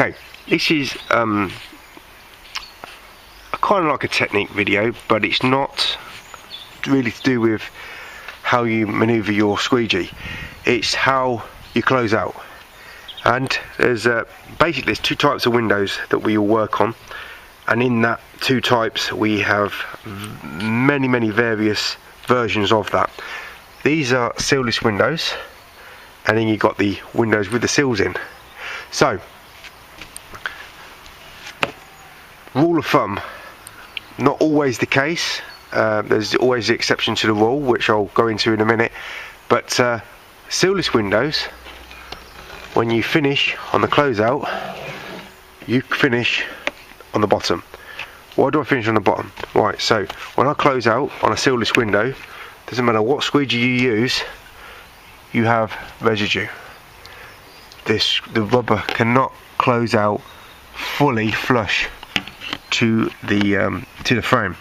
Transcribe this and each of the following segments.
Okay, this is kind of like a technique video, but it's not really to do with how you maneuver your squeegee. It's how you close out. And there's basically there's two types of windows that we all work on, and in that two types we have many various versions of that. These are sealless windows, and then you've got the windows with the seals in. So, rule of thumb, not always the case. There's always the exception to the rule, which I'll go into in a minute. But sealless windows, when you finish on the closeout, you finish on the bottom. Why do I finish on the bottom? Right, so when I close out on a sealless window, doesn't matter what squeegee you use, you have residue. The rubber cannot close out fully flush to the frame.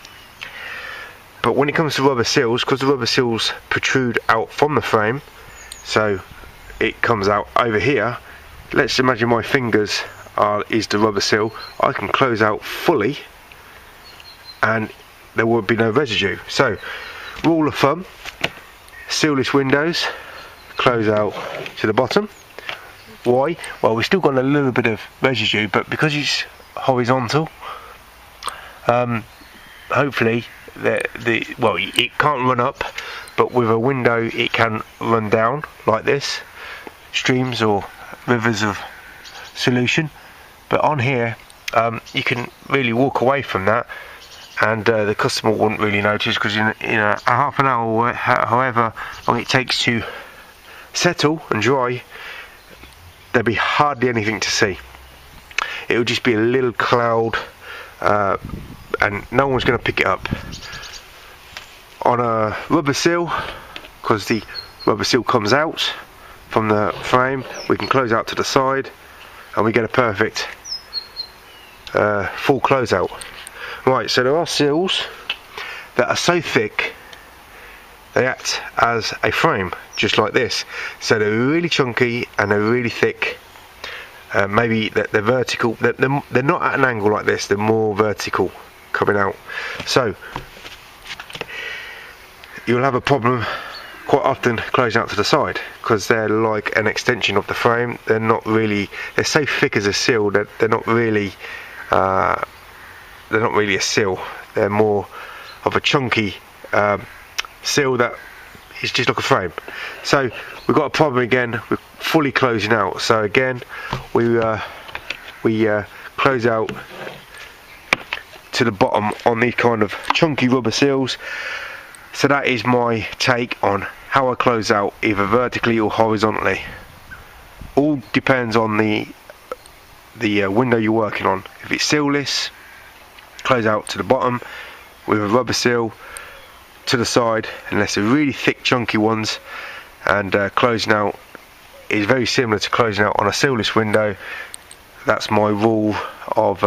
But when it comes to rubber seals, because the rubber seals protrude out from the frame, so it comes out over here. Let's imagine my fingers is the rubber seal. I can close out fully and there will be no residue. So rule of thumb, sealless windows close out to the bottom. Why? Well, we've still got a little bit of residue, but because it's horizontal, hopefully it can't run up, but with a window it can run down like this, streams or rivers of solution. But on here you can really walk away from that, and the customer wouldn't really notice, because in a half an hour or however long it takes to settle and dry, there'll be hardly anything to see. It will just be a little cloud, and no one's going to pick it up. On a rubber seal, because the rubber seal comes out from the frame, we can close out to the side and we get a perfect full closeout. Right, so there are seals that are so thick they act as a frame, just like this. So they're really chunky and they're really thick. Maybe they're vertical. They're not at an angle like this. They're more vertical coming out. So you'll have a problem quite often closing out to the side, because they're like an extension of the frame. They're not really. They're so thick as a seal that they're not really. They're not really a seal. They're more of a chunky seal that is just like a frame. So we've got a problem again with fully closing out. So again, we close out to the bottom on these kind of chunky rubber seals. So that is my take on how I close out, either vertically or horizontally. All depends on the window you're working on. If it's sealless, close out to the bottom with a rubber seal to the side, unless they're really thick chunky ones. And closing out is very similar to closing out on a sealless window. That's my rule of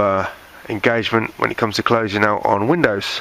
engagement when it comes to closing out on windows.